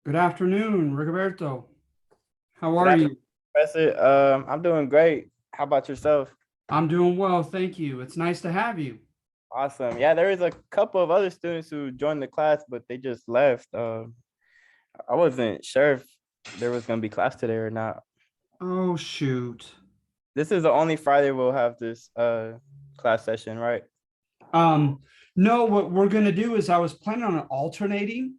Good afternoon, Rigoberto. How Good are afternoon, you? Professor. I'm doing great. How about yourself? I'm doing well, thank you. It's nice to have you. Awesome. Yeah, there is a couple of other students who joined the class, but they just left. I wasn't sure if there was gonna be class today or not. Oh, shoot. This is the only Friday we'll have this class session, right? Um, no, what we're going to do is I was planning on alternating.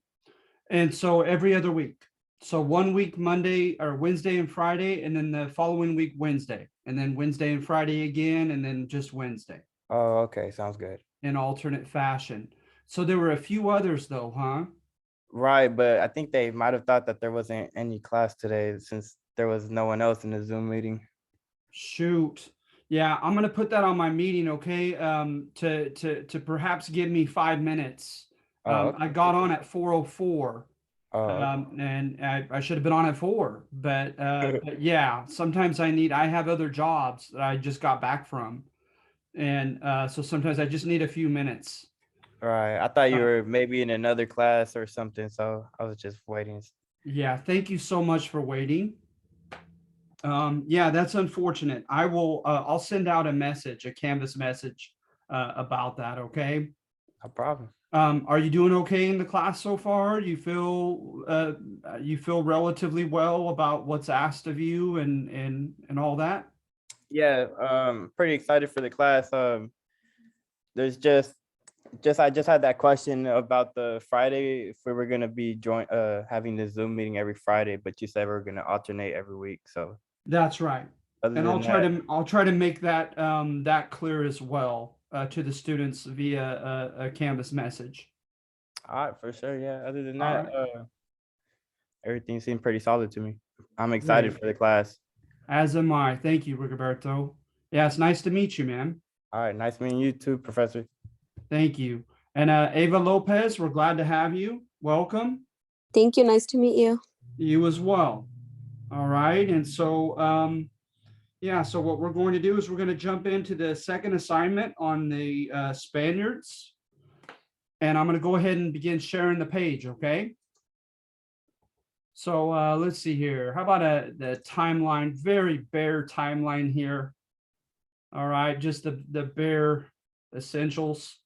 And so every other week. So one week, Monday or Wednesday and Friday, and then the following week, Wednesday, and then Wednesday and Friday again, and then just Wednesday Oh, okay, sounds good. in alternate fashion. So there were a few others though, huh? Right, but I think they might have thought that there wasn't any class today since there was no one else in the Zoom meeting. Shoot. Yeah, I'm gonna put that on my meeting, okay? To perhaps give me 5 minutes. Oh, I okay, for got on sure. at 4:04, Oh, and I should have been on at four. okay. But yeah, sometimes I have other jobs that I just got back from, and so sometimes I just need a few minutes. Right. I thought you Uh, were maybe in another class or something, so I was just waiting. yeah, thank you so much for waiting. Yeah, that's unfortunate. I'll send out a message, a Canvas message about that. Okay. No problem. Are you doing okay in the class so far? You feel relatively well about what's asked of you and all that? Yeah, pretty excited for the class. There's just I just had that question about the Friday if we were gonna be having the Zoom meeting every Friday, but you said we are gonna alternate every week. So That's right. other And than that, I'll try to make that that clear as well to the students via a Canvas message. all right, for sure. Yeah. Other than All that, right, everything seemed pretty solid to me. I'm excited great. for the class. As am I. Thank you, Rigoberto. Yeah, it's nice to meet you, man. All right, nice meeting you too, Professor. Thank you. And Ava Lopez, we're glad to have you. Welcome. Thank you. Nice to meet you. You as well. All right. And so, yeah, so what we're going to do is we're going to jump into the second assignment on the Spaniards. And I'm going to go ahead and begin sharing the page. Okay. So let's see here. How about the timeline? Very bare timeline here. All right. Just the bare essentials.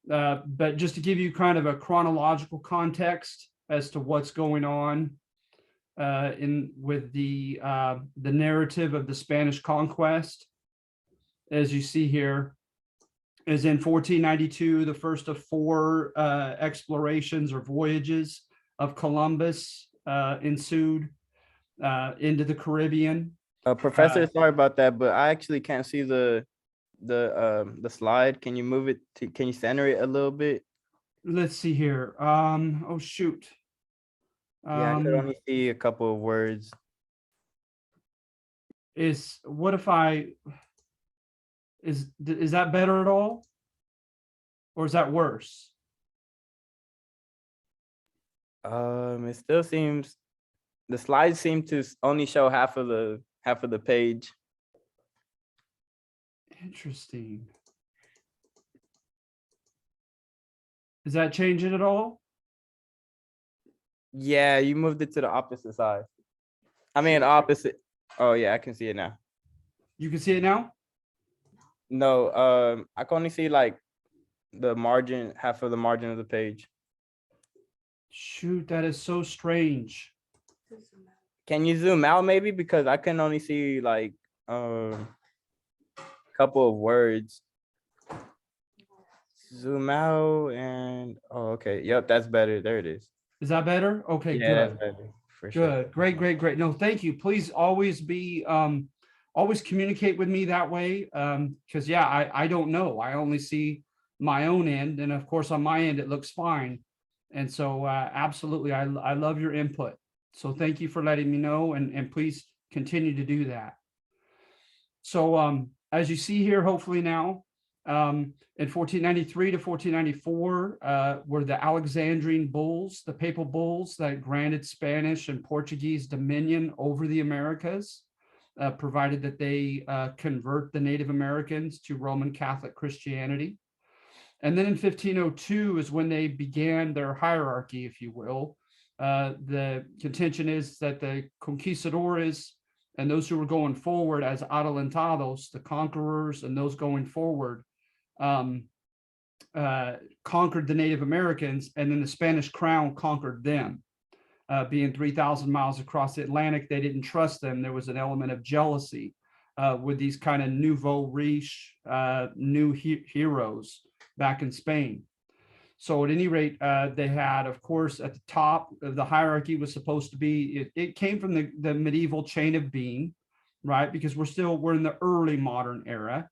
But just to give you kind of a chronological context as to what's going on in with the narrative of the Spanish conquest, as you see here, is in 1492, the first of four explorations or voyages of Columbus ensued into the Caribbean. Professor, sorry about that, but I actually can't see the slide. Can you move it to, can you center it a little bit? Let's see here. Oh shoot. Yeah, I could Um, only see a couple of words. is what if I is that better at all, or is that worse? It still seems the slides seem to only show half of the page. Interesting. Does that change it at all? Yeah, you moved it to the opposite side. I mean Shoot. opposite. Oh yeah, I can see it now. You can see it now? No, I can only see like the margin, half of the margin of the page. Shoot, that is so strange. Can you zoom out maybe because I can only see like a couple of words. Zoom out and oh okay. Yep, that's better. There it is. Is that better? Okay, Yeah, that's good. better for sure. Good. Great, great, great. No, thank you. Please always be always communicate with me that way. Because yeah, I don't know. I only see my own end. And of course, on my end, it looks fine. And so absolutely, I love your input. So thank you for letting me know and please continue to do that. So as you see here, hopefully now, in 1493 to 1494 were the Alexandrine bulls, the papal bulls that granted Spanish and Portuguese dominion over the Americas, provided that they convert the Native Americans to Roman Catholic Christianity. And then in 1502 is when they began their hierarchy, if you will, The contention is that the conquistadores and those who were going forward as adelantados, the conquerors and those going forward, conquered the Native Americans, and then the Spanish crown conquered them. Being 3,000 miles across the Atlantic, they didn't trust them. There was an element of jealousy with these kind of nouveau riche, new heroes back in Spain. So at any rate, they had, of course, at the top of the hierarchy was supposed to be, it came from the medieval chain of being, right? Because we're in the early modern era,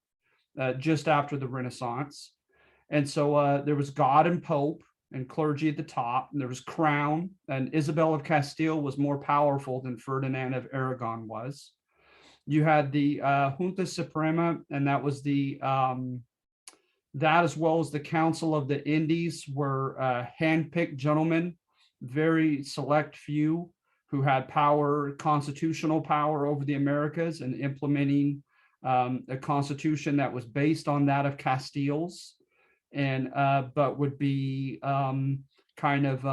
just after the Renaissance. And so there was God and Pope and clergy at the top, and there was crown, and Isabel of Castile was more powerful than Ferdinand of Aragon was. You had the Junta Suprema, and that was the that, as well as the Council of the Indies, were handpicked gentlemen, very select few who had power, constitutional power over the Americas, and implementing a constitution that was based on that of Castile's, and but would be kind of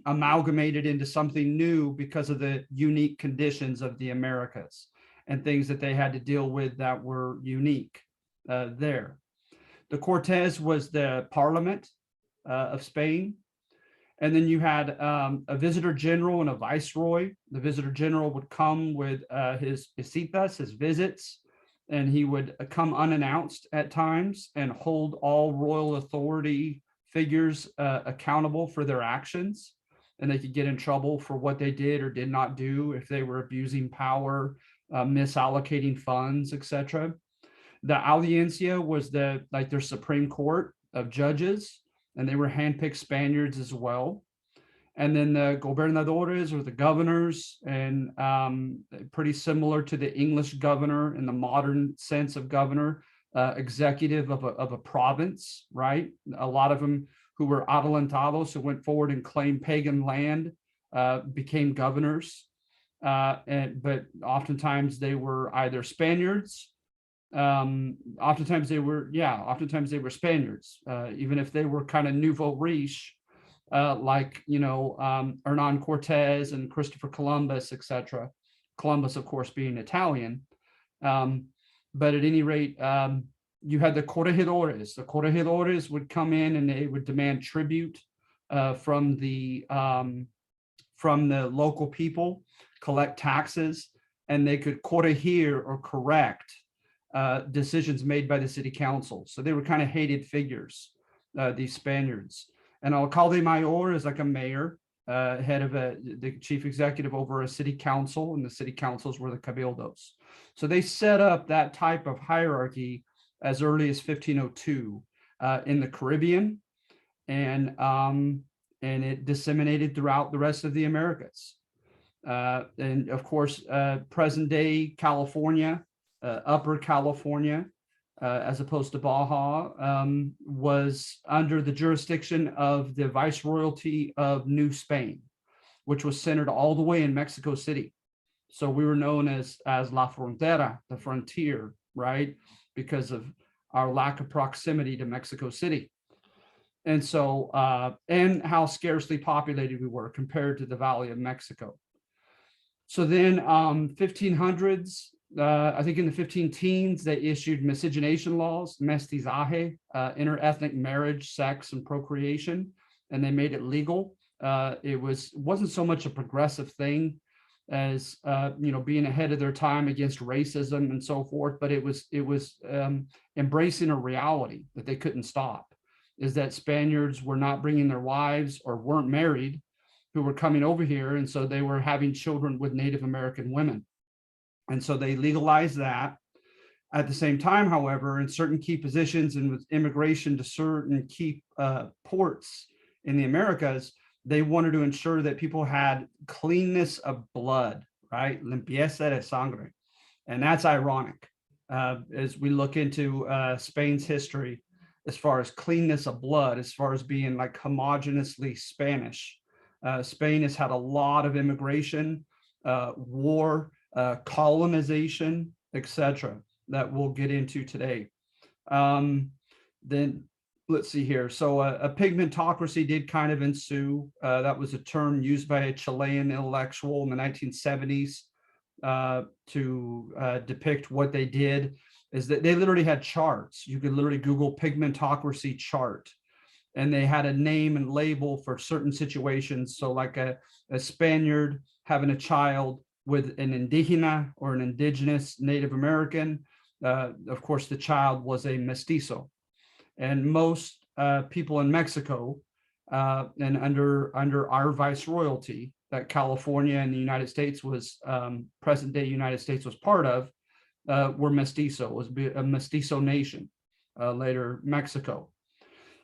amalgamated into something new because of the unique conditions of the Americas and things that they had to deal with that were unique there. The Cortes was the parliament of Spain. And then you had a visitor general and a viceroy. The visitor general would come with his visitas, his visits, and he would come unannounced at times and hold all royal authority figures accountable for their actions. And they could get in trouble for what they did or did not do if they were abusing power, misallocating funds, etc. The Audiencia was their Supreme Court of judges, and they were handpicked Spaniards as well. And then the gobernadores, or the governors, and pretty similar to the English governor in the modern sense of governor, executive of a province, right? A lot of them who were adelantados, who went forward and claimed pagan land, became governors. But oftentimes they were either Spaniards. Oftentimes they were Spaniards, even if they were kind of nouveau riche, like, Hernan Cortez and Christopher Columbus, etc. Columbus, of course, being Italian. But at any rate, you had the corregidores. The corregidores would come in and they would demand tribute from the local people, collect taxes, and they could corregir or correct decisions made by the city council. So they were kind of hated figures, these Spaniards. An alcalde mayor is like a mayor, head of the chief executive over a city council, and the city councils were the cabildos. So they set up that type of hierarchy as early as 1502 in the Caribbean, and it disseminated throughout the rest of the Americas. And of course, present day California, Upper California, as opposed to Baja, was under the jurisdiction of the Viceroyalty of New Spain, which was centered all the way in Mexico City. So we were known as La Frontera, the frontier, right? Because of our lack of proximity to Mexico City. And so, and how scarcely populated we were compared to the Valley of Mexico. So then 1500s, I think in the 15 teens, they issued miscegenation laws, mestizaje, interethnic marriage, sex, and procreation, and they made it legal. It wasn't so much a progressive thing as being ahead of their time against racism and so forth, but it was embracing a reality that they couldn't stop, is that Spaniards were not bringing their wives or weren't married, who were coming over here, and so they were having children with Native American women. And so they legalized that. At the same time, however, in certain key positions and with immigration to certain key ports in the Americas, they wanted to ensure that people had cleanness of blood, right? Limpieza de sangre. And that's ironic as we look into Spain's history, as far as cleanness of blood, as far as being like homogeneously Spanish. Spain has had a lot of immigration, war, colonization, etc., that we'll get into today. Then let's see here. So a pigmentocracy did kind of ensue. That was a term used by a Chilean intellectual in the 1970s to depict what they did. Is that they literally had charts. You could literally Google pigmentocracy chart, and they had a name and label for certain situations. So like a Spaniard having a child with an indigena or an indigenous Native American, of course, the child was a mestizo. And most people in Mexico and under our viceroyalty that California and the United States was present day United States was part of were mestizo, was a mestizo nation, later Mexico.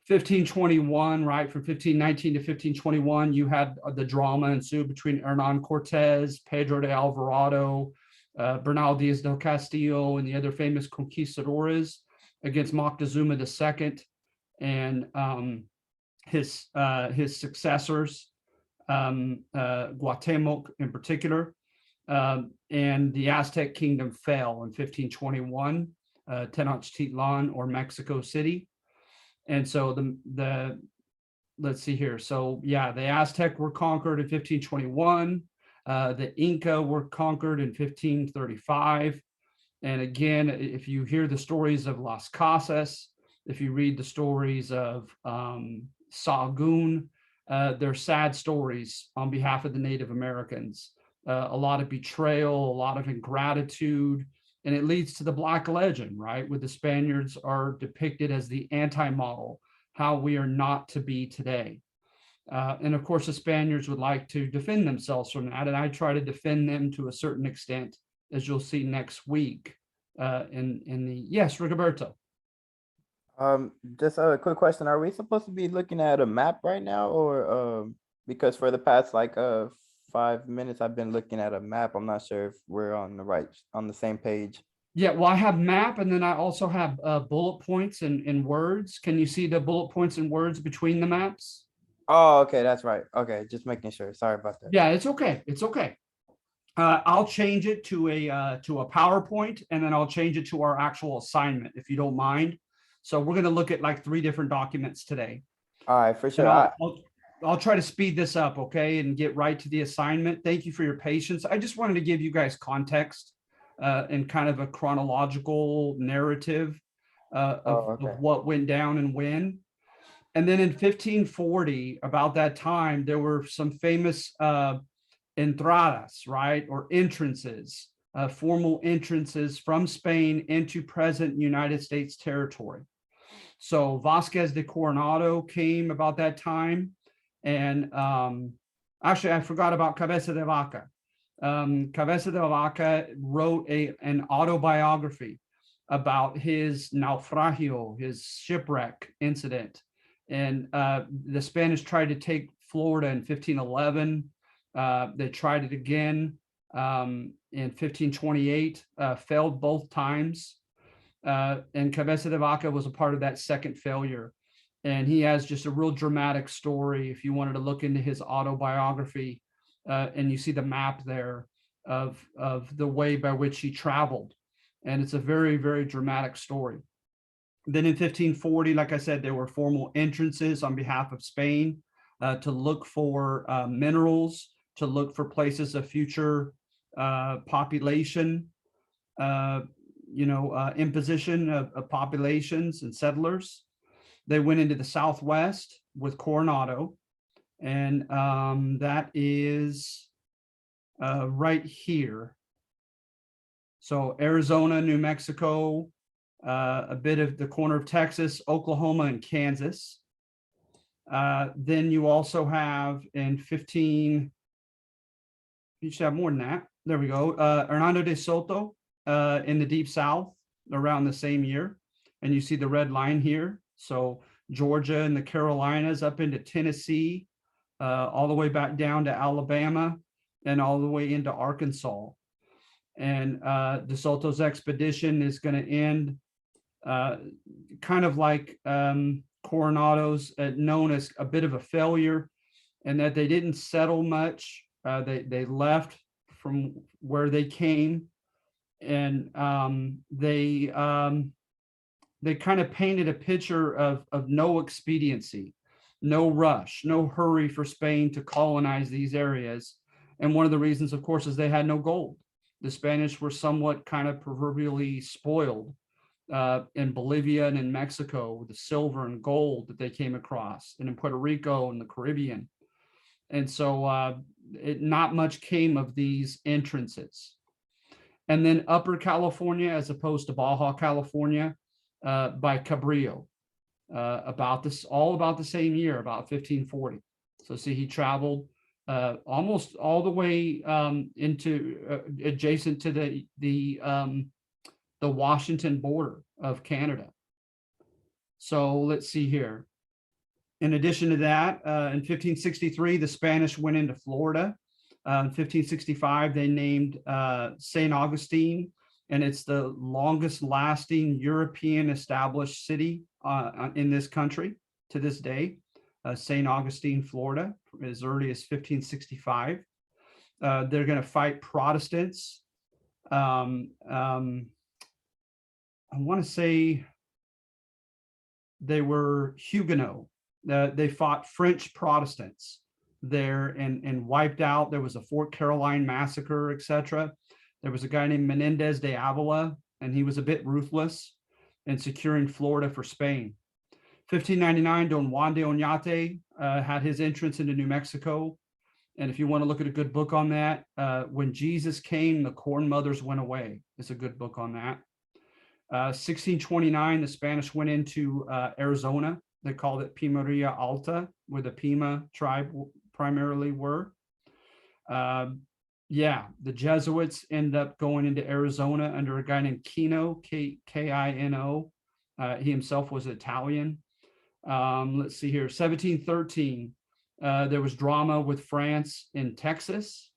1521, right, from 1519 to 1521, you had the drama ensued between Hernan Cortez, Pedro de Alvarado, Bernal Diaz del Castillo, and the other famous conquistadores against Moctezuma II and his successors, Guatemoc in particular, and the Aztec kingdom fell in 1521, Tenochtitlan or Mexico City. And so the let's see here. So yeah, the Aztec were conquered in 1521. The Inca were conquered in 1535. And again, if you hear the stories of Las Casas, if you read the stories of Sahagún, they're sad stories on behalf of the Native Americans. A lot of betrayal, a lot of ingratitude, and it leads to the Black legend, right? Where the Spaniards are depicted as the anti-model, how we are not to be today. And of course, the Spaniards would like to defend themselves from that, and I try to defend them to a certain extent, as you'll see next week in the, yes, Rigoberto. Just a quick question. Are we supposed to be looking at a map right now, or because for the past like 5 minutes I've been looking at a map. I'm not sure if we're on the same page. Yeah, well, I have map, and then I also have bullet points and words. Can you see the bullet points and words between the maps? Oh, okay, that's right. Okay, just making sure. Sorry about that. Yeah, it's okay. It's okay. I'll change it to a PowerPoint, and then I'll change it to our actual assignment, if you don't mind. So we're going to look at like 3 different documents today. All right, for sure. I'll try to speed this up, okay, and get right to the assignment. Thank you for your patience. I just wanted to give you guys context and kind of a chronological narrative of what went down and when. And then in 1540, about that time, there were some famous entradas, right, or entrances, formal entrances from Spain into present United States territory. So Vasquez de Coronado came about that time. And actually, I forgot about Cabeza de Vaca. Cabeza de Vaca wrote an autobiography about his naufragio, his shipwreck incident. And the Spanish tried to take Florida in 1511. They tried it again in 1528, failed both times. And Cabeza de Vaca was a part of that second failure. And he has just a real dramatic story. If you wanted to look into his autobiography, and you see the map there of the way by which he traveled. And it's a very, very dramatic story. Then in 1540, like I said, there were formal entrances on behalf of Spain to look for minerals, to look for places of future population, imposition of populations and settlers. They went into the Southwest with Coronado, and that is right here. So Arizona, New Mexico, a bit of the corner of Texas, Oklahoma, and Kansas. Then you also have in 15, you should have more than that. There we go. Hernando de Soto in the Deep South around the same year. And you see the red line here. So Georgia and the Carolinas up into Tennessee, all the way back down to Alabama, and all the way into Arkansas. And De Soto's expedition is going to end kind of like Coronado's, known as a bit of a failure, and that they didn't settle much. They left from where they came, and they they kind of painted a picture of no expediency, no rush, no hurry for Spain to colonize these areas. And one of the reasons, of course, is they had no gold. The Spanish were somewhat kind of proverbially spoiled in Bolivia and in Mexico with the silver and gold that they came across, and in Puerto Rico and the Caribbean. And so not much came of these entrances. And then Upper California, as opposed to Baja California, by Cabrillo, all about the same year, about 1540. So see, he traveled almost all the way into adjacent to the Washington border of Canada. So let's see here. In addition to that, in 1563, the Spanish went into Florida. In 1565, they named St. Augustine, and it's the longest lasting European established city in this country to this day, St. Augustine, Florida, as early as 1565. They're going to fight Protestants. I want to say they were Huguenot. They fought French Protestants there and wiped out. There was a Fort Caroline massacre, etc. There was a guy named Menendez de Avila, and he was a bit ruthless in securing Florida for Spain. 1599, Don Juan de Oñate had his entrance into New Mexico. And if you want to look at a good book on that, When Jesus Came, the Corn Mothers Went Away. It's a good book on that. 1629, the Spanish went into Arizona. They called it Pimeria Alta, where the Pima tribe primarily were. The Jesuits end up going into Arizona under a guy named Kino, Kino. He himself was Italian. Let's see here, 1713, there was drama with France in Texas,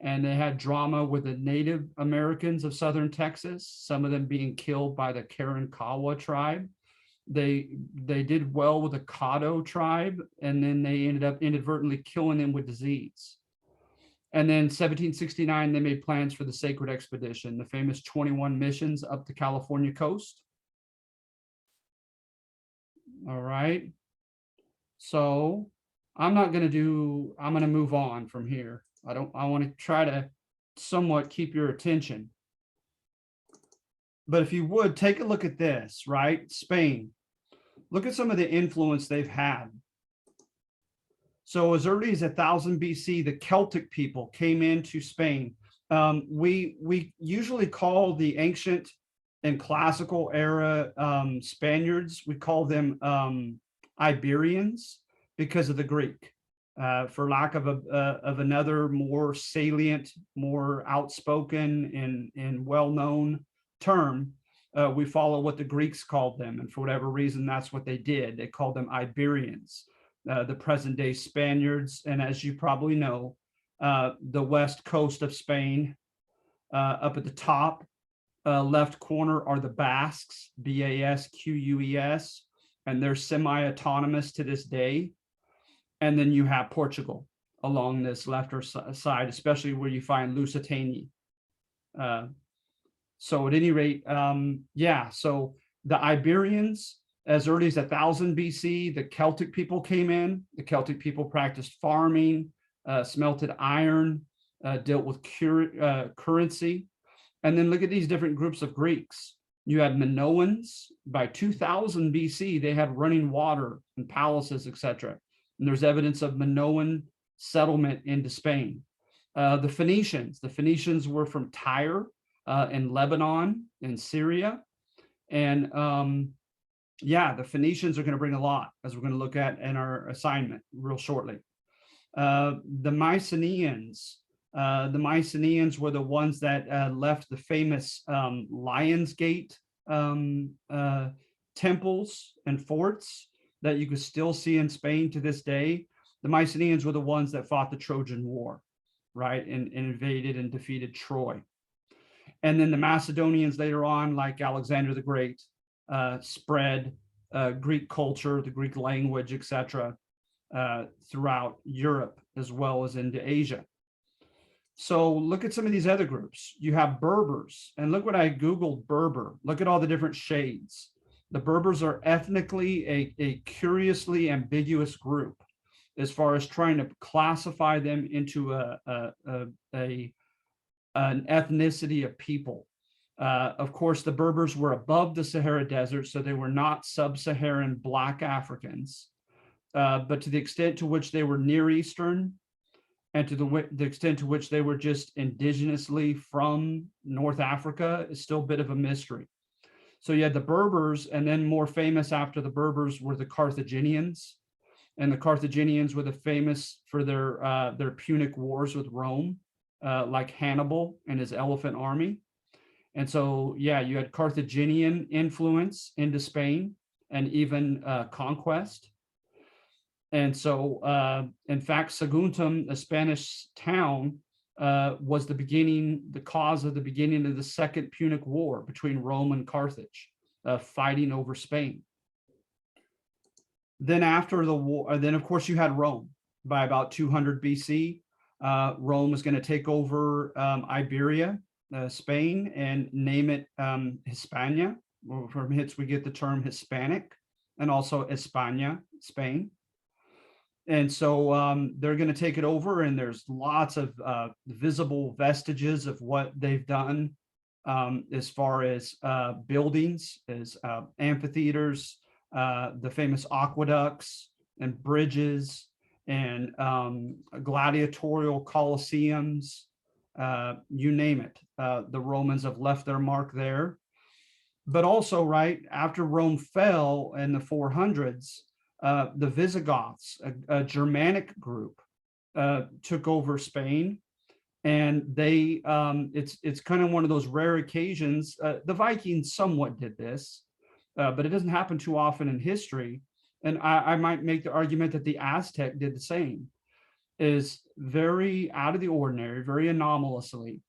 and they had drama with the Native Americans of Southern Texas, some of them being killed by the Karankawa tribe. They did well with the Caddo tribe, and then they ended up inadvertently killing them with disease. And then 1769, they made plans for the Sacred Expedition, the famous 21 missions up the California coast. All right. So I'm going to move on from here. I want to try to somewhat keep your attention. But if you would, take a look at this, right? Spain. Look at some of the influence they've had. So as early as 1000 BC, the Celtic people came into Spain. We usually call the ancient and classical era Spaniards, we call them Iberians because of the Greek. For lack of another more salient, more outspoken and well-known term, we follow what the Greeks called them, and for whatever reason, that's what they did. They called them Iberians, the present-day Spaniards. And as you probably know, the west coast of Spain, up at the top left corner are the Basques, Basques, and they're semi-autonomous to this day. And then you have Portugal along this left side, especially where you find Lusitania. So at any rate, so the Iberians, as early as 1000 BC, the Celtic people came in. The Celtic people practiced farming, smelted iron, dealt with currency. And then look at these different groups of Greeks. You had Minoans. By 2000 BC, they had running water and palaces, etc. And there's evidence of Minoan settlement into Spain. The Phoenicians were from Tyre in Lebanon and Syria. And the Phoenicians are going to bring a lot, as we're going to look at in our assignment real shortly. The Mycenaeans. The Mycenaeans were the ones that left the famous Lion's Gate temples and forts that you can still see in Spain to this day. The Mycenaeans were the ones that fought the Trojan War, right, and invaded and defeated Troy. And then the Macedonians later on, like Alexander the Great, spread Greek culture, the Greek language, etc., throughout Europe as well as into Asia. So look at some of these other groups. You have Berbers, and look what I Googled Berber. Look at all the different shades. The Berbers are ethnically a curiously ambiguous group as far as trying to classify them into an ethnicity of people. Of course, the Berbers were above the Sahara Desert, so they were not sub-Saharan Black Africans. But to the extent to which they were Near Eastern, and to the extent to which they were just indigenously from North Africa, is still a bit of a mystery. So you had the Berbers, and then more famous after the Berbers were the Carthaginians. And the Carthaginians were the famous for their Punic wars with Rome, like Hannibal and his elephant army. And so, yeah, you had Carthaginian influence into Spain and even conquest. And so, in fact, Saguntum, a Spanish town, was the cause of the beginning of the Second Punic War between Rome and Carthage, fighting over Spain. Then after the war, then of course you had Rome by about 200 BC. Rome was going to take over Iberia, Spain, and name it Hispania. From hits we get the term Hispanic, and also España, Spain. And so they're going to take it over, and there's lots of visible vestiges of what they've done as far as buildings, as amphitheaters, the famous aqueducts and bridges, and gladiatorial coliseums, you name it. The Romans have left their mark there. But also, right, after Rome fell in the 400s, the Visigoths, a Germanic group, took over Spain, and they it's kind of one of those rare occasions. The Vikings somewhat did this, but it doesn't happen too often in history. And I might make the argument that the Aztec did the same. Is very out of the ordinary, very anomalously.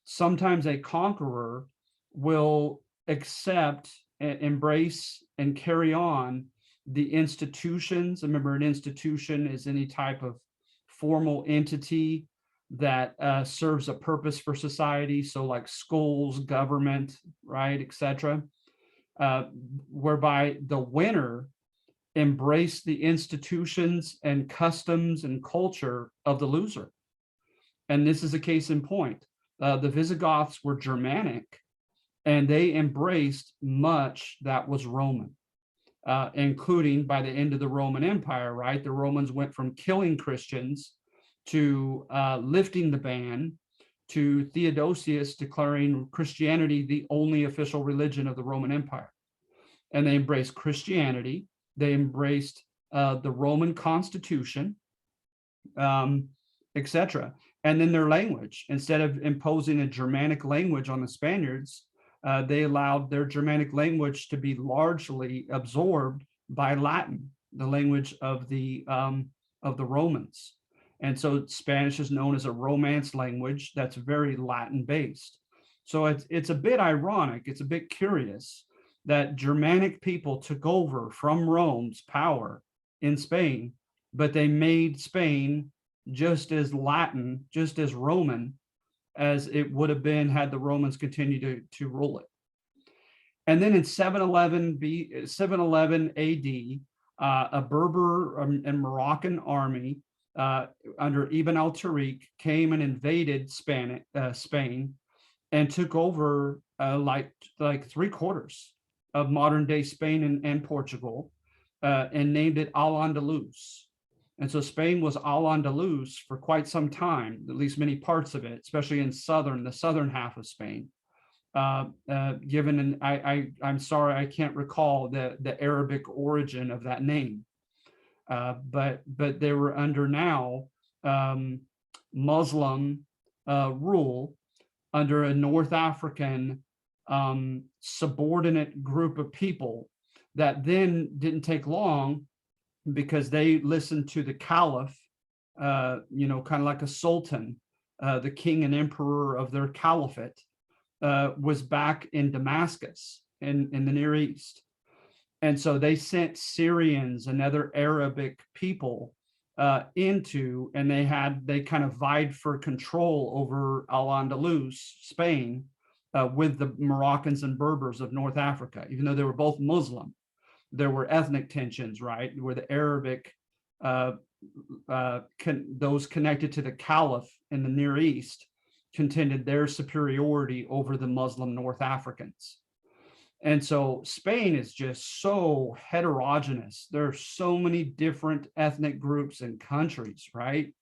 Sometimes a conqueror will accept, embrace, and carry on the institutions. Remember, an institution is any type of formal entity that serves a purpose for society. So like schools, government, right, etc. Whereby the winner embrace the institutions and customs and culture of the loser. And this is a case in point. The Visigoths were Germanic, and they embraced much that was Roman, including by the end of the Roman Empire, right? The Romans went from killing Christians to lifting the ban, to Theodosius declaring Christianity the only official religion of the Roman Empire. And they embraced Christianity. They embraced the Roman Constitution, etc. And then their language, instead of imposing a Germanic language on the Spaniards, they allowed their Germanic language to be largely absorbed by Latin, the language of the Romans. And so Spanish is known as a Romance language that's very Latin based. So it's a bit ironic, it's a bit curious that Germanic people took over from Rome's power in Spain, but they made Spain just as Latin, just as Roman as it would have been had the Romans continued to rule it. And then in 711 AD, a Berber and Moroccan army under Ibn al-Tariq came and invaded Spain and took over like 3/4 of modern day Spain and Portugal, and named it Al-Andalus. And so Spain was Al-Andalus for quite some time, at least many parts of it, especially in the southern half of Spain. I'm sorry, I can't recall the Arabic origin of that name, but they were under now Muslim rule under a North African subordinate group of people that then didn't take long, because they listened to the Caliph, kind of like a sultan, the king and emperor of their caliphate, was back in Damascus in the Near East. And so they sent Syrians and other Arabic people and they kind of vied for control over Al-Andalus, Spain, with the Moroccans and Berbers of North Africa, even though they were both Muslim. There were ethnic tensions, right? Where the Arabic, those connected to the Caliph in the Near East contended their superiority over the Muslim North Africans. And so Spain is just so heterogeneous. There are so many different ethnic groups and countries, right,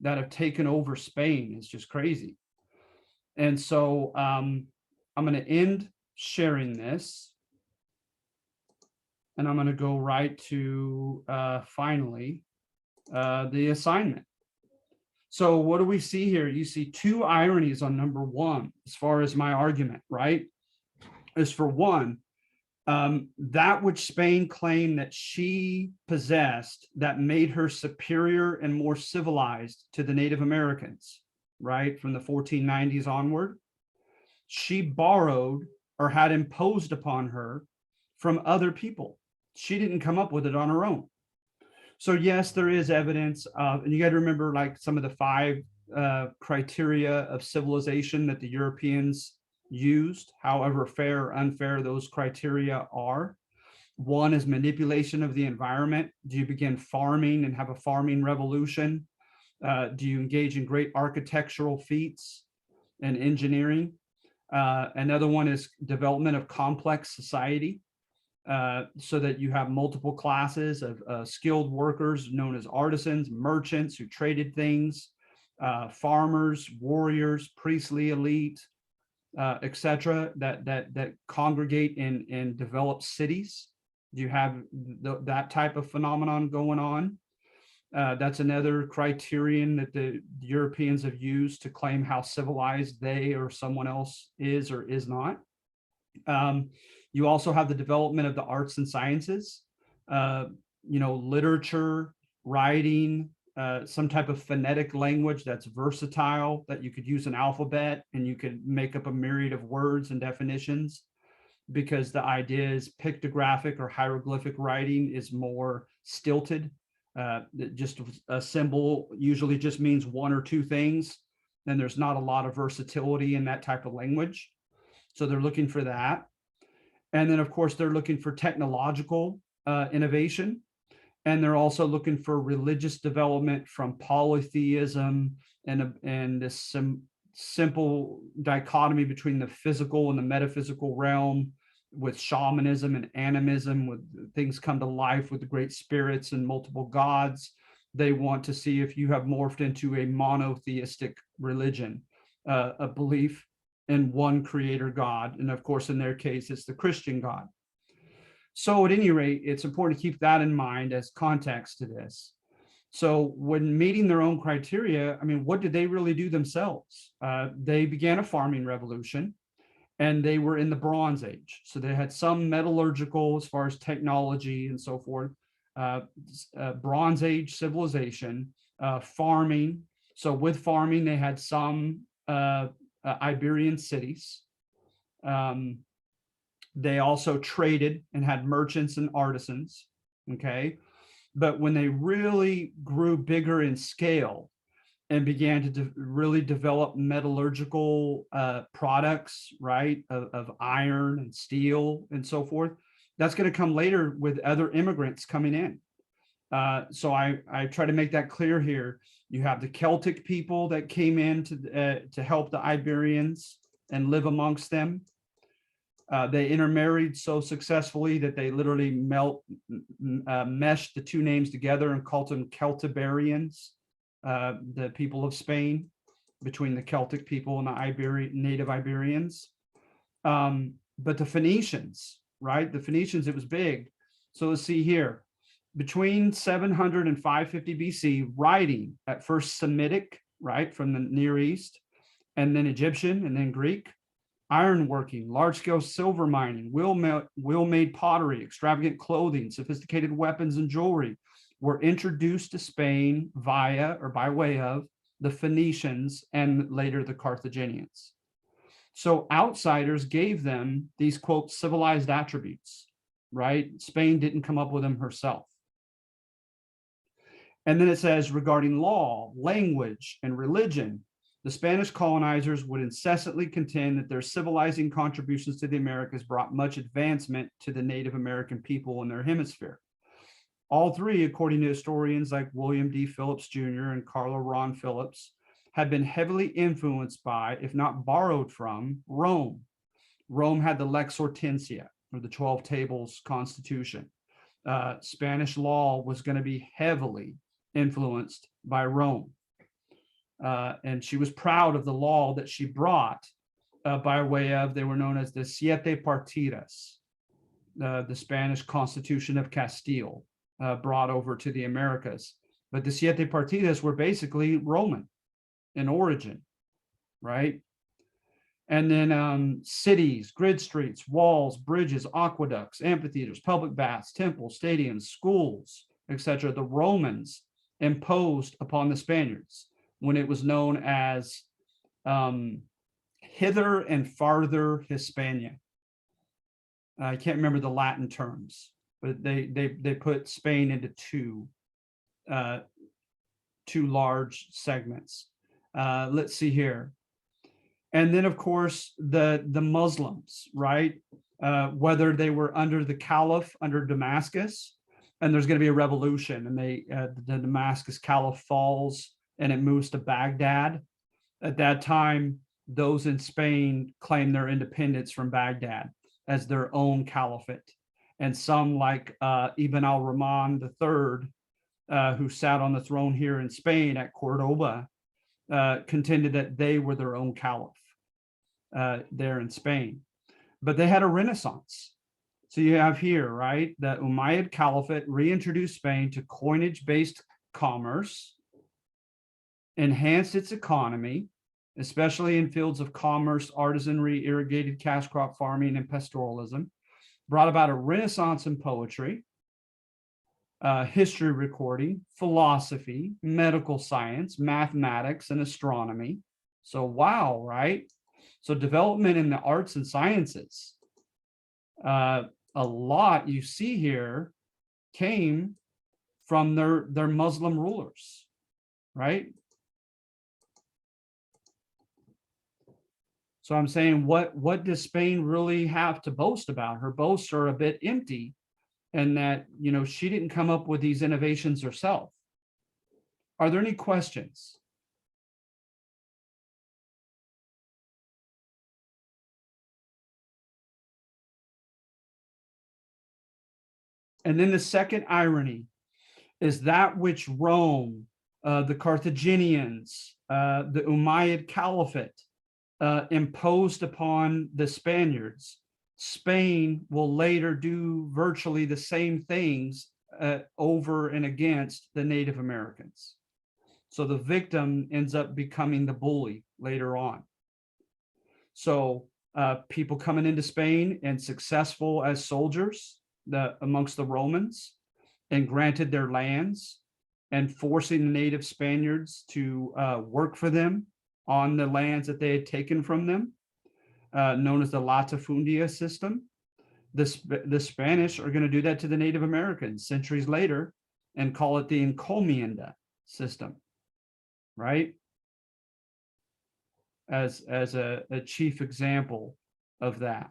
that have taken over Spain. It's just crazy. And so I'm going to end sharing this. And I'm going to go right to finally the assignment. So what do we see here? You see two ironies on number one, as far as my argument, right? Is for one, that which Spain claimed that she possessed that made her superior and more civilized to the Native Americans, right? From the 1490s onward, she borrowed or had imposed upon her from other people. She didn't come up with it on her own. So yes, there is evidence of, and you got to remember like some of the 5 criteria of civilization that the Europeans used, however fair or unfair those criteria are. One is manipulation of the environment. Do you begin farming and have a farming revolution? Do you engage in great architectural feats and engineering? Another one is development of complex society, so that you have multiple classes of skilled workers known as artisans, merchants who traded things, farmers, warriors, priestly elite, etc., that congregate in developed cities. You have that type of phenomenon going on. That's another criterion that the Europeans have used to claim how civilized they or someone else is or is not. You also have the development of the arts and sciences, literature, writing, some type of phonetic language that's versatile, that you could use an alphabet and you could make up a myriad of words and definitions, because the idea is pictographic or hieroglyphic writing is more stilted. Just a symbol usually just means one or two things, and there's not a lot of versatility in that type of language. So they're looking for that. And then, of course, they're looking for technological innovation. And they're also looking for religious development from polytheism and this simple dichotomy between the physical and the metaphysical realm, with shamanism and animism, with things come to life with the great spirits and multiple gods. They want to see if you have morphed into a monotheistic religion, a belief in one creator God. And of course, in their case, it's the Christian God. So at any rate, it's important to keep that in mind as context to this. So when meeting their own criteria, I mean, what did they really do themselves? They began a farming revolution, and they were in the Bronze Age. So they had some metallurgical, as far as technology and so forth, Bronze Age civilization, farming. So with farming, they had some Iberian cities. They also traded and had merchants and artisans, okay? But when they really grew bigger in scale and began to really develop metallurgical products, right, of iron and steel and so forth, that's going to come later with other immigrants coming in. So I try to make that clear here. You have the Celtic people that came in to help the Iberians and live amongst them. They intermarried so successfully that they literally meshed the two names together and called them Celtiberians, the people of Spain, between the Celtic people and the native Iberians. But the Phoenicians, right? The Phoenicians, it was big. So let's see here. Between 700 and 550 BC, writing at first Semitic, right, from the Near East, and then Egyptian, and then Greek. Ironworking, large-scale silver mining, wheel-made pottery, extravagant clothing, sophisticated weapons and jewelry were introduced to Spain via or by way of the Phoenicians and later the Carthaginians. So outsiders gave them these, quote, civilized attributes, right? Spain didn't come up with them herself. And then it says regarding law, language, and religion, The Spanish colonizers would incessantly contend that their civilizing contributions to the Americas brought much advancement to the Native American people in their hemisphere. All three, according to historians like William D. Phillips Jr. and Carlo Ron Phillips, had been heavily influenced by, if not borrowed from, Rome. Rome had the Lex Hortensia, or the 12 Tables Constitution. Spanish law was going to be heavily influenced by Rome. And she was proud of the law that she brought by way of, they were known as the Siete Partidas, the Spanish Constitution of Castile, brought over to the Americas. But the Siete Partidas were basically Roman in origin, right? And then cities, grid streets, walls, bridges, aqueducts, amphitheaters, public baths, temples, stadiums, schools, etc. The Romans imposed upon the Spaniards when it was known as hither and farther Hispania. I can't remember the Latin terms, but they put Spain into two large segments. Let's see here. And then, of course, the Muslims, right? Whether they were under the Caliph, under Damascus, and there's going to be a revolution, and the Damascus Caliph falls, and it moves to Baghdad. At that time, those in Spain claim their independence from Baghdad as their own caliphate. And some, like Ibn al-Rahman III, who sat on the throne here in Spain at Cordoba, contended that they were their own caliph there in Spain. But they had a renaissance. So you have here, right, the Umayyad Caliphate reintroduced Spain to coinage-based commerce, enhanced its economy, especially in fields of commerce, artisanry, irrigated cash crop farming, and pastoralism, brought about a renaissance in poetry, history recording, philosophy, medical science, mathematics, and astronomy. So wow, right? So development in the arts and sciences. A lot you see here came from their Muslim rulers, right? So I'm saying, what does Spain really have to boast about? Her boasts are a bit empty, and that, you know, she didn't come up with these innovations herself. Are there any questions? And then the second irony is that which Rome, the Carthaginians, the Umayyad Caliphate imposed upon the Spaniards, Spain will later do virtually the same things over and against the Native Americans. So the victim ends up becoming the bully later on. So people coming into Spain and successful as soldiers amongst the Romans, and granted their lands, and forcing the native Spaniards to work for them on the lands that they had taken from them, known as the latifundia system. The Spanish are going to do that to the Native Americans centuries later and call it the encomienda system, right? As a chief example of that.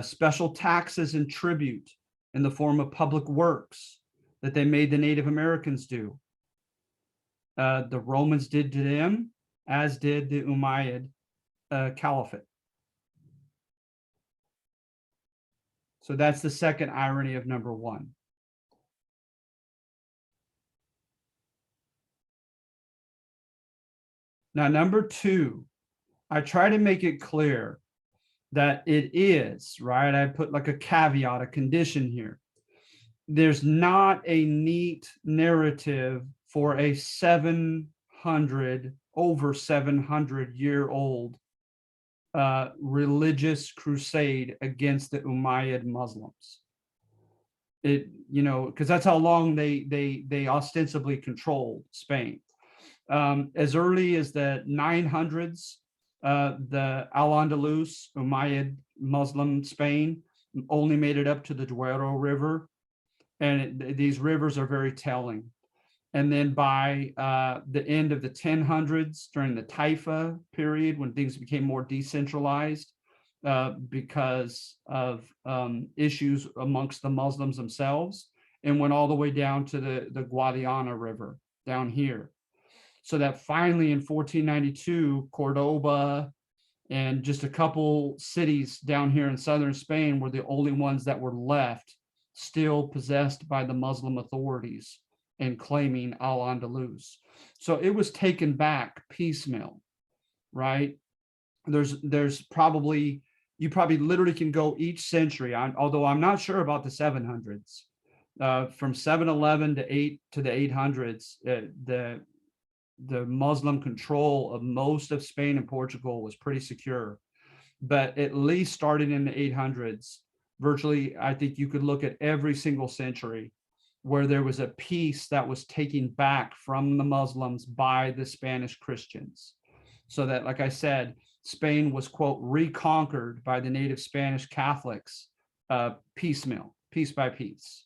Special taxes and tribute in the form of public works that they made the Native Americans do. The Romans did to them, as did the Umayyad Caliphate. So that's the second irony of number one. Now, number two, I try to make it clear that it is, right? I put like a caveat, a condition here. There's not a neat narrative for a over 700-year-old religious crusade against the Umayyad Muslims. It, you know, because that's how long they ostensibly controlled Spain. As early as the 900s, the Al-Andalus, Umayyad Muslim Spain, only made it up to the Duero River. And these rivers are very telling. And then by the end of the 1000s, during the Taifa period, when things became more decentralized because of issues amongst the Muslims themselves, and went all the way down to the Guadiana River down here. So that finally in 1492, Cordoba and just a couple cities down here in southern Spain were the only ones that were left still possessed by the Muslim authorities and claiming Al-Andalus. So it was taken back piecemeal, right? There's probably, you probably literally can go each century, although I'm not sure about the 700s. From 711 to the 800s, the Muslim control of most of Spain and Portugal was pretty secure. But at least starting in the 800s, virtually, I think you could look at every single century where there was a piece that was taken back from the Muslims by the Spanish Christians. So that, like I said, Spain was, quote, reconquered by the native Spanish Catholics piecemeal, piece by piece.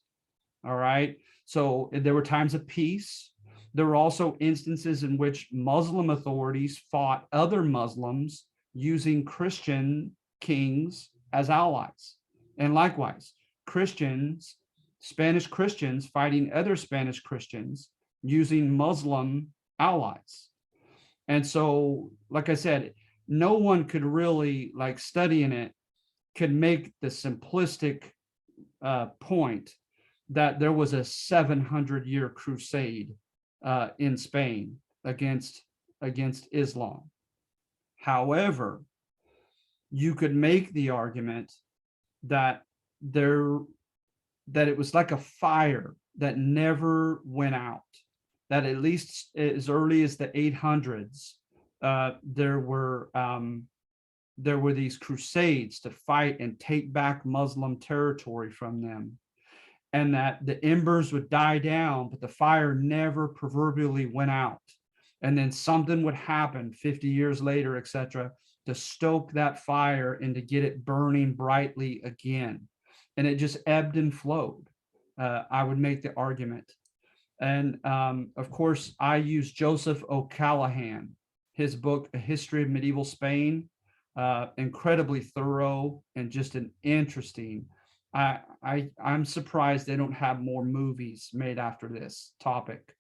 All right. So there were times of peace. There were also instances in which Muslim authorities fought other Muslims using Christian kings as allies. And likewise, Christians, Spanish Christians fighting other Spanish Christians using Muslim allies. And so, like I said, no one could really, like studying it, could make the simplistic point that there was a 700-year crusade in Spain against Islam. However, you could make the argument that it was like a fire that never went out, that at least as early as the 800s, there were these crusades to fight and take back Muslim territory from them, and that the embers would die down, but the fire never proverbially went out. And then something would happen 50 years later, etc., to stoke that fire and to get it burning brightly again. And it just ebbed and flowed. I would make the argument. And of course, I use Joseph O'Callaghan, his book, A History of Medieval Spain, incredibly thorough and just an interesting. I'm surprised they don't have more movies made after this topic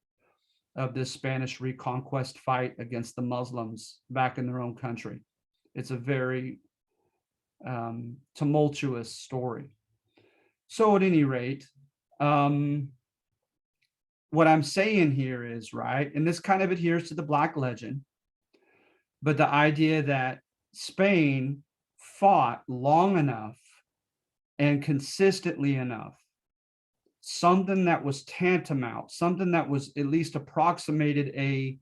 of this Spanish reconquest fight against the Muslims back in their own country. It's a very tumultuous story. So at any rate, what I'm saying here is, right, and this kind of adheres to the Black legend, but the idea that Spain fought long enough and consistently enough, something that was tantamount, something that was at least approximated a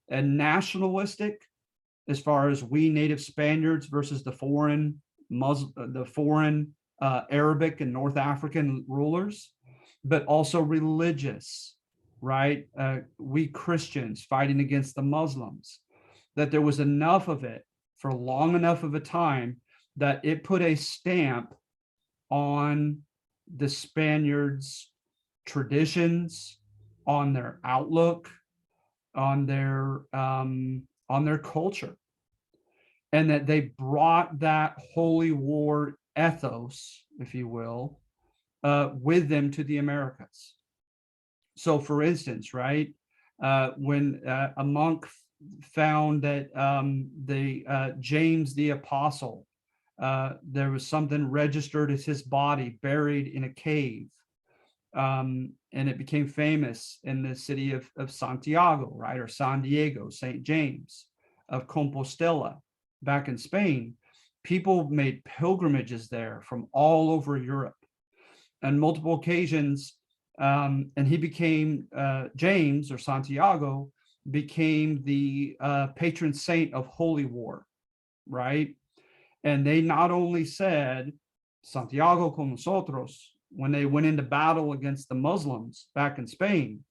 nationalistic, as far as we native Spaniards versus the foreign Arabic and North African rulers, but also religious, right? We Christians fighting against the Muslims, that there was enough of it for long enough of a time that it put a stamp on the Spaniards' traditions, on their outlook, on their culture, and that they brought that holy war ethos, if you will, with them to the Americas. So, for instance, right, when a monk found that James the Apostle, there was something registered as his body buried in a cave, and it became famous in the city of Santiago, right, or San Diego, St. James of Compostela, back in Spain. People made pilgrimages there from all over Europe on multiple occasions, and he became, James or Santiago became the patron saint of holy war, right? And they not only said, Santiago con nosotros, when they went into battle against the Muslims back in Spain,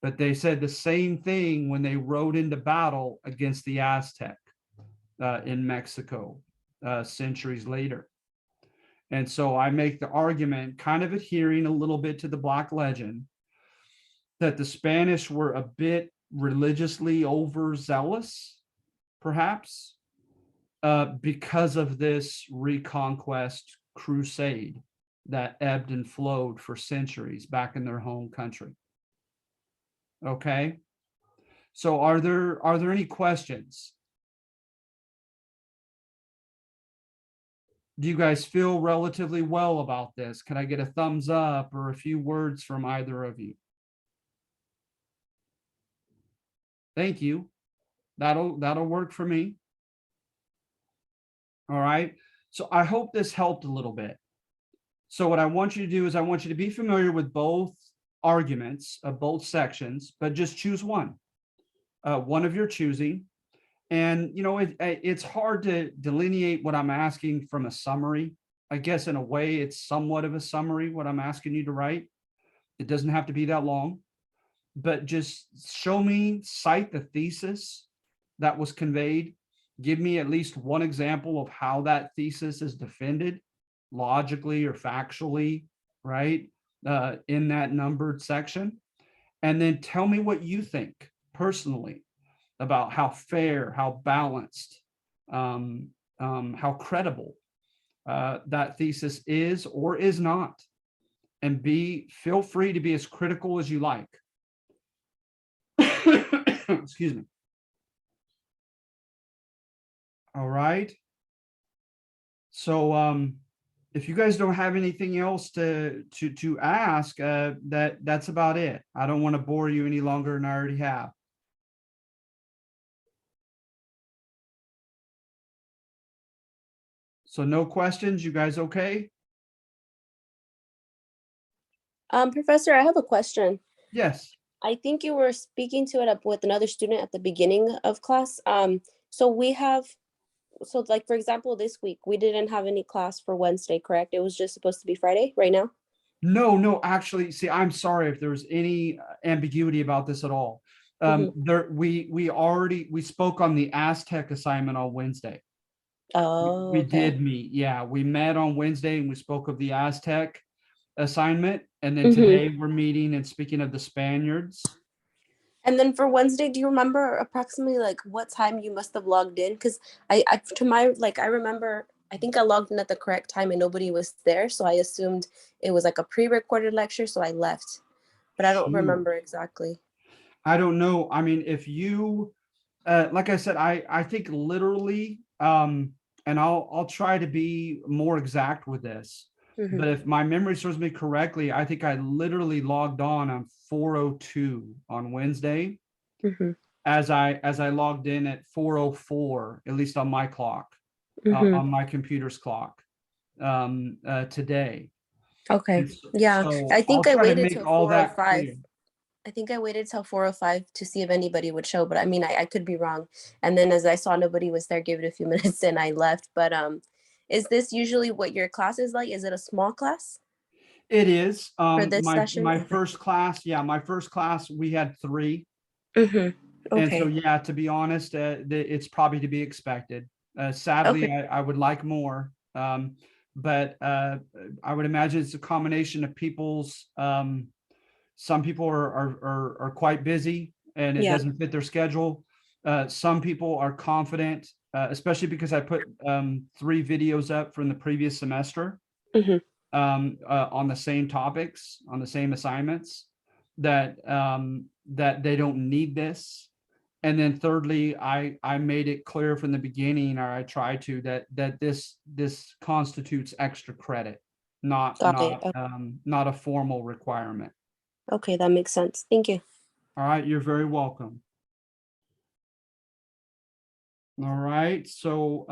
but they said the same thing when they rode into battle against the Aztec in Mexico centuries later. And so I make the argument, kind of adhering a little bit to the Black legend, that the Spanish were a bit religiously overzealous, perhaps, because of this reconquest crusade that ebbed and flowed for centuries back in their home country. Okay, so are there any questions? Do you guys feel relatively well about this? Can I get a thumbs up or a few words from either of you? Thank you. That'll work for me. All right. So I hope this helped a little bit. So what I want you to do is I want you to be familiar with both arguments of both sections, but just choose one of your choosing. And, you know, it's hard to delineate what I'm asking from a summary. I guess in a way, it's somewhat of a summary, what I'm asking you to write. It doesn't have to be that long, but just show me, cite the thesis that was conveyed. Give me at least one example of how that thesis is defended logically or factually, right? In that numbered section. And then tell me what you think personally about how fair, how balanced, how credible that thesis is or is not. And feel free to be as critical as you like. Excuse me. All right. So if you guys don't have anything else to ask, that's about it. I don't want to bore you any longer than I already have. So no questions, you guys okay? Professor, I have a question. Yes. I think you were speaking to it up with another student at the beginning of class. So like, for example, this week, we didn't have any class for Wednesday, correct? It was just supposed to be Friday right now? No, actually, see, I'm sorry if there was any ambiguity about this at all. We spoke on the Aztec assignment on Wednesday. Oh, We okay. did meet. Yeah, we met on Wednesday and we spoke of the Aztec assignment. And then today we're meeting and speaking of the Spaniards. And then for Wednesday, do you remember approximately like what time you must have logged in? Because I remember, I think I logged in at the correct time and nobody was there. So I assumed it was like a pre-recorded lecture. So I left, but I don't Shoot. remember exactly. I don't know. I mean, if you, like I said, I think literally, and I'll try to be more exact with this. But if my memory serves me correctly, I think I literally logged on 4:02 on Wednesday, as I logged in at 4:04, at least on my clock, on my computer's clock, today. Okay. Yeah. So I think I'll I try to waited make till all that 4:05. clear. I think I waited till 4:05 to see if anybody would show, but I mean, I could be wrong. And then as I saw nobody was there, gave it a few minutes and I left. But is this usually what your class is like? Is it a small class It is. for this session? My first class, my first class, we had 3. And so, Okay. yeah, to be honest, it's probably to be expected. Sadly, Okay. I would like more, but I would imagine it's a combination of people's. Some people are quite busy, and it Yeah. doesn't fit their schedule. Some people are confident, especially because I put 3 videos up from the previous semester on the same topics, on the same assignments, that they don't need this. And then thirdly, I made it clear from the beginning, or I tried to, that this constitutes extra credit, not Got it. not a formal requirement. Okay, that makes sense. Thank you. All right, you're very welcome. All right, so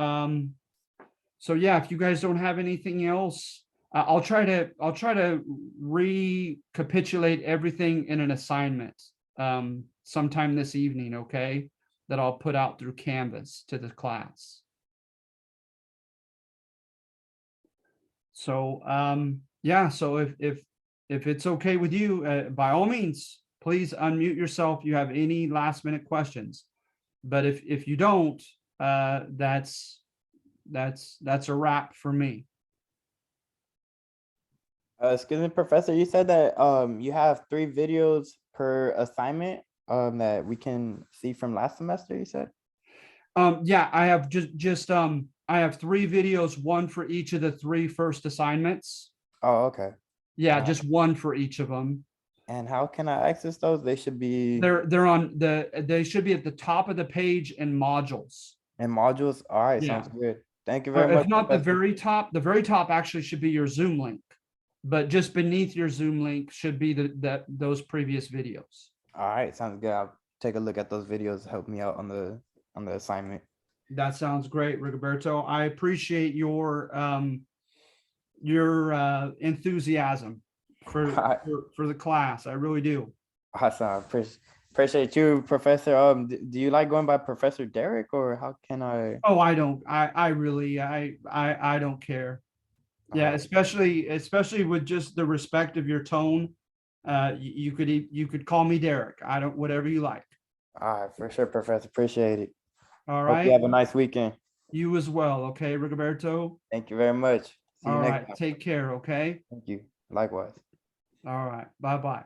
yeah, if you guys don't have anything else, I'll try to recapitulate everything in an assignment sometime this evening, okay? That I'll put out through Canvas to the class. So yeah, so if it's okay with you, by all means, please unmute yourself if you have any last minute questions. But if you don't, that's a wrap for me. Excuse me, Professor, you said that you have 3 videos per assignment that we can see from last semester, you said? Yeah, I have I have 3 videos, one for each of the 3 first assignments. Oh, okay. Yeah, Uh, just one for each of them. And how can I access those? They should be They should be at the top of the page in modules. in modules. All right, Yeah. sounds good. Thank you Or very if much, not the Professor. very top actually should be your Zoom link. But just beneath your Zoom link should be those previous videos. All right, sounds good. I'll take a look at those videos. Help me out on the assignment. That sounds great, Rigoberto. I appreciate your enthusiasm for, Alright. for the class. I really do. Awesome. Appreciate you, Professor. Do you like going by Professor Derek, or how can I? Oh, I don't. I really. I don't care. Yeah, Alright. especially with just the respect of your tone. You could call me Derek. I don't. Whatever you like. All right, for sure, Professor. Appreciate it. All Hope you right. have a nice weekend. You as well. Okay, Rigoberto. Thank you very much. See you All next right. time. Take care. Okay. Thank you. Likewise. All right. Bye bye.